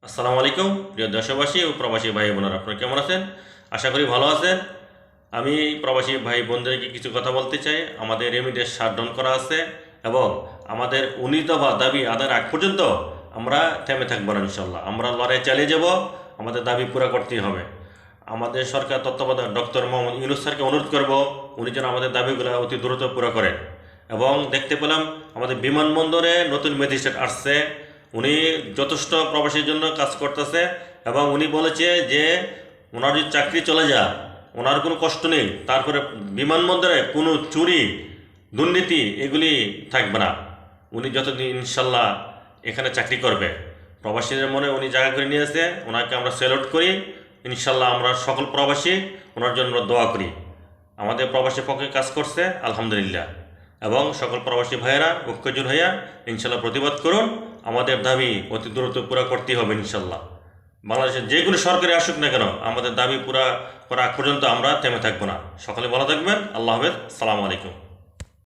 আসসালামু আলাইকুম প্রিয় দেশবাসী ও প্রবাসী ভাই বোনেরা, আপনারা কেমন আছেন? আশা করি ভালো আছেন। আমি প্রবাসী ভাই বোনদেরকে কিছু কথা বলতে চাই। আমাদের রেমিডেন্স শাটডাউন করা আছে এবং আমাদের ১৯ দফা দাবি আদায়ের আগ পর্যন্ত আমরা থেমে থাকবো না। ইনশাল্লাহ আমরা লড়াই চালিয়ে যাব। আমাদের দাবি পুরো করতেই হবে। আমাদের সরকার তত্ত্বাবধায়ক ডক্টর মোহাম্মদ ইউনূস স্যারকে অনুরোধ করব, উনি যেন আমাদের দাবিগুলো অতি দ্রুত পুরো করেন। এবং দেখতে পেলাম আমাদের বিমানবন্দরে নতুন ম্যাজিস্ট্রেট আসছে। উনি যথেষ্ট প্রবাসীর জন্য কাজ করতেছে এবং উনি বলেছে যে ওনার যদি চাকরি চলে যায় ওনার কোনো কষ্ট নেই, তারপরে বিমানবন্দরে কোনো চুরি দুর্নীতি এগুলি থাকবে না। উনি যতদিন ইনশাল্লাহ এখানে চাকরি করবে, প্রবাসীদের মনে উনি জায়গা করে নিয়েছে, ওনাকে আমরা স্যালুট করি। ইনশাল্লাহ আমরা সকল প্রবাসী ওনার জন্য দোয়া করি। আমাদের প্রবাসী পক্ষে কাজ করছে আলহামদুলিল্লাহ। এবং সকল প্রবাসী ভাইয়েরা ঐক্যজোট হইয়া ইনশাল্লাহ প্রতিবাদ করুন। আমাদের দাবি অতি দ্রুত পুরা করতেই হবে ইনশাল্লাহ। বাংলাদেশের যে কোনো সরকারি আসুক না কেন আমাদের দাবি পুরা করা আগ পর্যন্ত আমরা থেমে থাকবো না। সকলে ভালো থাকবেন। আল্লাহ হাফেজ। সালামু আলাইকুম।